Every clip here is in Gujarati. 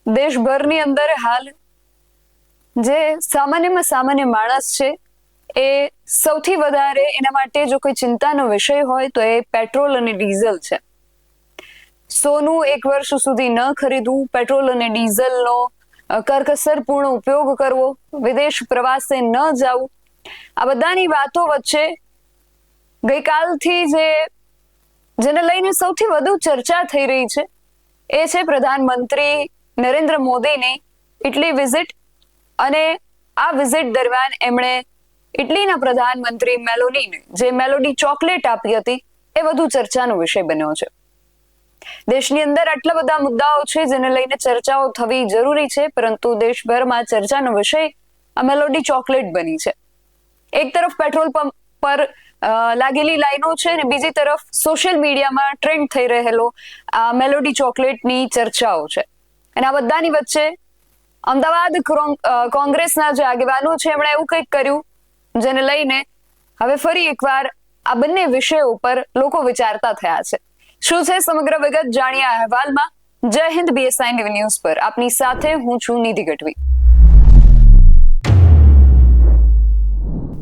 દેશભરની અંદર હાલ જે સામાન્યમાં સામાન્ય માણસ છે એ સૌથી વધારે એના માટે જો કોઈ ચિંતાનો વિષય હોય તો એ પેટ્રોલ અને ડીઝલ છે. સોનું 1 વર્ષ સુધી ન ખરીદવું, પેટ્રોલ અને ડીઝલનો કરકસરપૂર્ણ ઉપયોગ કરવો, વિદેશ પ્રવાસે ન જવું, આ બધાની વાતો વચ્ચે ગઈકાલથી જેને લઈને સૌથી વધુ ચર્ચા થઈ રહી છે એ છે પ્રધાનમંત્રી નરેન્દ્ર મોદીની ઇટલી વિઝિટ. અને આ વિઝિટ દરમિયાન એમણે ઇટલીના પ્રધાનમંત્રી મેલોનીને જે મેલોડી ચોકલેટ આપી હતી એ વધુ ચર્ચાનો વિષય બન્યો છે. દેશની અંદર આટલા બધા મુદ્દાઓ છે જેને લઈને ચર્ચાઓ થવી જરૂરી છે, પરંતુ દેશભરમાં ચર્ચાનો વિષય આ મેલોડી ચોકલેટ બની છે. એક તરફ પેટ્રોલ પંપ પર લાગેલી લાઈનો છે અને બીજી તરફ સોશિયલ મીડિયામાં ટ્રેન્ડ થઈ રહેલો આ મેલોડી ચોકલેટની ચર્ચાઓ છે. અને આ બધાની વચ્ચે અમદાવાદ કોંગ્રેસના જે આગેવાનો છે એમણે એવું કંઈક કર્યું જેને લઈને હવે ફરી એકવાર આ બંને વિષયો ઉપર લોકો વિચારતા થયા છે. શું છે સમગ્ર વિગત જાણીએ આ અહેવાલમાં. જય હિન્દ, BSI ન્યૂઝ પર આપની સાથે હું છું નિધિ ગઢવી.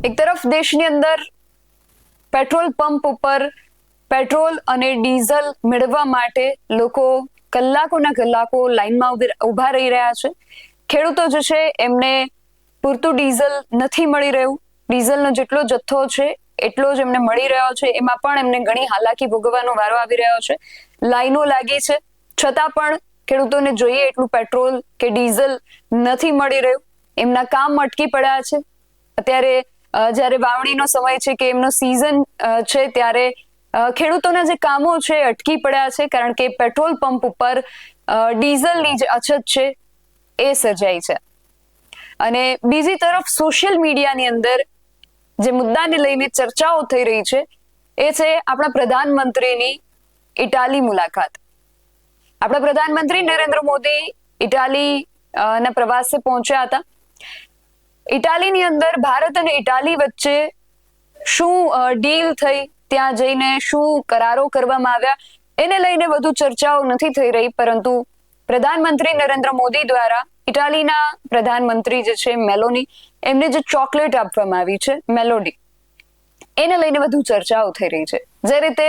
એક તરફ દેશની અંદર પેટ્રોલ પંપ ઉપર પેટ્રોલ અને ડીઝલ મેળવવા માટે લોકો કલાકોના કલાકો લાઈનમાં ઉભા રહી રહ્યા છે. ખેડૂતો જે છે એમને પૂરતું ડીઝલ નથી મળી રહ્યું. ડીઝલનો જેટલો જથ્થો છે એટલો જ એમને મળી રહ્યો છે, એમાં પણ એમને ઘણી હાલાકી ભોગવવાનો વારો આવી રહ્યો છે. લાઈનો લાગી છે, છતાં પણ ખેડૂતોને જોઈએ એટલું પેટ્રોલ કે ડીઝલ નથી મળી રહ્યું. એમના કામ અટકી પડ્યા છે. અત્યારે જ્યારે વાવણીનો સમય છે કે એમનો સિઝન છે ત્યારે ખેડૂતોના જે કામો છે અટકી પડ્યા છે, કારણ કે પેટ્રોલ પંપ ઉપર ડીઝલની જે અછત છે એ સર્જાઈ છે. અને બીજી તરફ સોશિયલ મીડિયાની અંદર જે મુદ્દાને લઈને ચર્ચાઓ થઈ રહી છે એ છે આપણા પ્રધાનમંત્રીની ઇટાલી મુલાકાત. આપણા પ્રધાનમંત્રી નરેન્દ્ર મોદી ઇટાલી ના પ્રવાસે પહોંચ્યા હતા. ઇટાલીની અંદર ભારત અને ઇટાલી વચ્ચે શું ડીલ થઈ, ત્યાં જઈને શું કરારો કરવામાં આવ્યા એને લઈને વધુ ચર્ચાઓ નથી થઈ રહી, પરંતુ પ્રધાનમંત્રી નરેન્દ્ર મોદી દ્વારા ઇટાલીના પ્રધાનમંત્રી જે છે મેલોની, એમને જે ચોકલેટ આપવામાં આવી છે મેલોડી, એને લઈને વધુ ચર્ચાઓ થઈ રહી છે. જે રીતે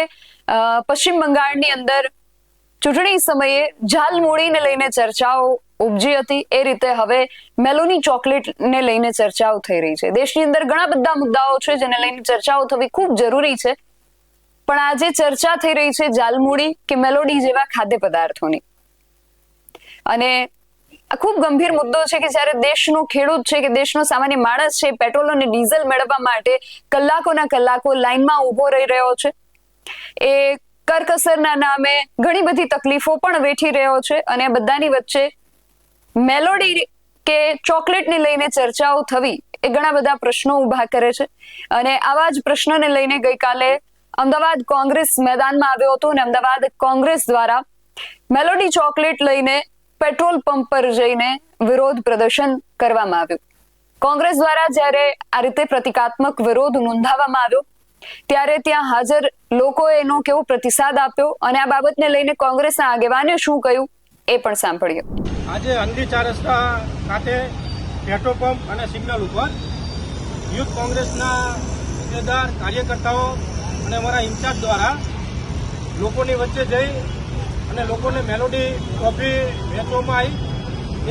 પશ્ચિમ બંગાળની અંદર ચૂંટણી સમયે ઝાલમુડીને લઈને ચર્ચાઓ ઉપજી હતી, એ રીતે હવે મેલોની ચોકલેટને લઈને ચર્ચાઓ થઈ રહી છે. દેશની અંદર ઘણા બધા મુદ્દાઓ છે જેને લઈને ચર્ચાઓ થવી ખૂબ જરૂરી છે, પણ આજે ચર્ચા થઈ રહી છે ઝાલમુડી કે મેલોડી જેવા ખાદ્ય પદાર્થોની. અને આ ખૂબ ગંભીર મુદ્દો છે કે જ્યારે દેશનો ખેડૂત છે કે દેશનો સામાન્ય માણસ છે પેટ્રોલ અને ડીઝલ મેળવવા માટે કલાકોના કલાકો લાઈનમાં ઉભો રહી રહ્યો છે. એ કરકસરના નામે ઘણી બધી તકલીફો પણ વેઠી રહ્યો છે. અને બધાની વચ્ચે મેલોડી કે ચોકલેટને લઈને ચર્ચાઓ થવી એ ઘણા બધા પ્રશ્નો ઉભા કરે છે. અને આવા જ પ્રશ્નોને લઈને ગઈકાલે અમદાવાદ કોંગ્રેસ મેદાનમાં આવ્યો હતો અને અમદાવાદ કોંગ્રેસ દ્વારા મેલોડી ચોકલેટ લઈને પેટ્રોલ પંપ પર જઈને વિરોધ પ્રદર્શન કરવામાં આવ્યું. કોંગ્રેસ દ્વારા જ્યારે આ રીતે પ્રતિકાત્મક વિરોધ નોંધાવવામાં આવ્યો ત્યારે ત્યાં હાજર લોકોએ એનો કેવો પ્રતિસાદ આપ્યો અને આ બાબતને લઈને કોંગ્રેસના આગેવાને શું કહ્યું એ પણ સાંભળ્યો. આજે હંદી ચાર રસ્તા ખાતે પેટ્રોલ પંપ અને સિગ્નલ ઉપર યુથ કોંગ્રેસના હોદ્દેદાર, કાર્યકર્તાઓ અને અમારા ઇન્ચાર્જ દ્વારા લોકોની વચ્ચે જઈ અને લોકોને મેલોડી કોફી વેચવામાં આવી.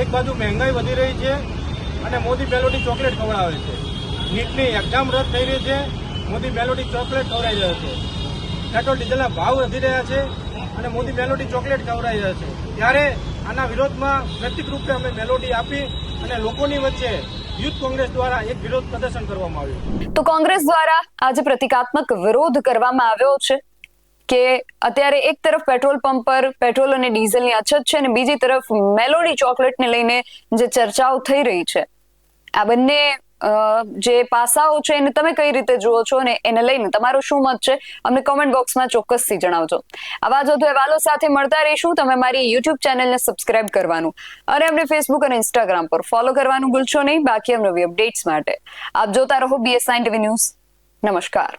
એક બાજુ મહેંગાઈ વધી રહી છે અને મોદી મેલોડી ચોકલેટ ખવડાવે છે. નીટની એક્ઝામ રદ થઈ રહી છે, મોદી મેલોડી ચોકલેટ ખવડાવી રહ્યો છે. પેટ્રોલ ડીઝલના ભાવ વધી રહ્યા છે અને મોદી મેલોડી ચોકલેટ ખવડાવી રહ્યા છે. ત્યારે આના વિરોધમાં નૈતિક રૂપે અમે મેલોડી આપી અને લોકોની વચ્ચે યુથ કોંગ્રેસ દ્વારા એક વિરોધ પ્રદર્શન કરવામાં આવ્યું. તો કોંગ્રેસ દ્વારા આજે પ્રતિકાત્મક વિરોધ કરવામાં આવ્યો છે કે અત્યારે એક તરફ પેટ્રોલ પંપ પર પેટ્રોલ અને ડીઝલની અછત છે અને બીજી તરફ મેલોડી ચોકલેટને લઈને જે ચર્ચાઓ થઈ રહી છે, આ બંને જે પાસાઓ છે એને તમે કઈ રીતે જુઓ છો અને એને લઈને તમારો શું મત છે અમને કોમેન્ટ બોક્સમાં ચોક્કસથી જણાવજો. આવા જ વધુ અહેવાલો સાથે મળતા રહીશું. તમે મારી યુટ્યુબ ચેનલને સબસ્ક્રાઇબ કરવાનું અને અમને ફેસબુક અને ઇન્સ્ટાગ્રામ પર ફોલો કરવાનું ભૂલશો નહીં. બાકી નવી અપડેટ્સ માટે આપ જોતા રહો BSI ન્યૂઝ. નમસ્કાર.